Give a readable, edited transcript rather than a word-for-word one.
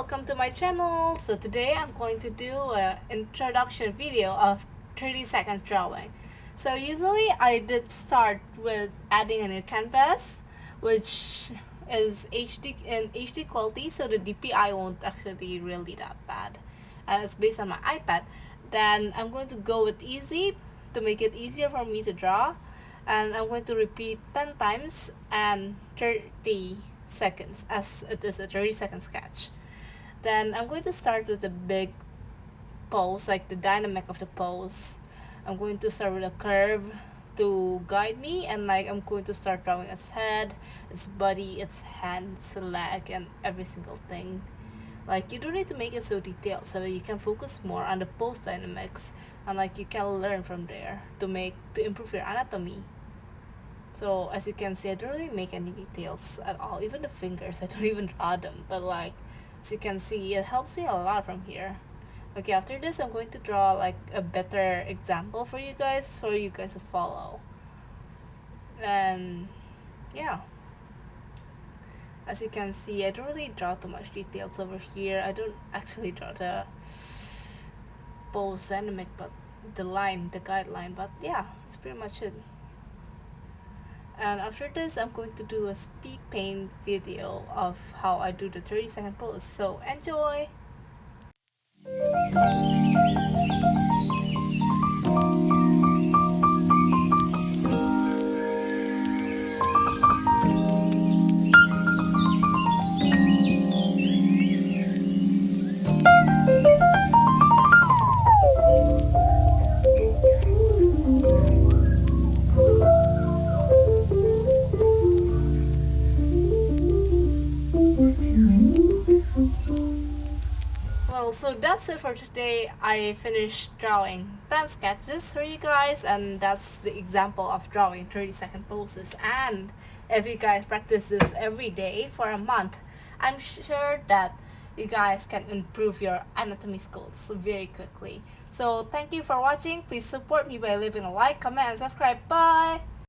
welcome to my channel. So today I'm going to do an introduction video of 30 seconds drawing. So usually I did start with adding a new canvas, which is HD in HD quality, so the DPI won't actually really that bad, and it's based on my iPad. Then I'm going to go with easy to make it easier for me to draw, and I'm going to repeat 10 times and 30 seconds, as it is a 30-second sketch. Then I'm going to start with the big pose, like the dynamic of the pose. I'm going to start with a curve to guide me, and like I'm going to start drawing its head, its body, its hand, its leg, and every single thing. Like you don't need to make it so detailed so that you can focus more on the pose dynamics, and like you can learn from there to improve your anatomy. So as you can see, I don't really make any details at all. Even the fingers, I don't even draw them. But like, as you can see, it helps me a lot from here. Okay, after this, I'm going to draw like a better example for you guys to follow. And yeah, as you can see, I don't really draw too much details over here. I don't actually draw the pose dynamic, but the guideline. But yeah, that's pretty much it. And after this, I'm going to do a speed paint video of how I do the 30-second pose. So enjoy! Well, so that's it for today. I finished drawing 10 sketches for you guys, and that's the example of drawing 30-second poses. And if you guys practice this every day for a month, I'm sure that you guys can improve your anatomy skills very quickly. So thank you for watching. Please support me by leaving a like, comment, and subscribe. Bye!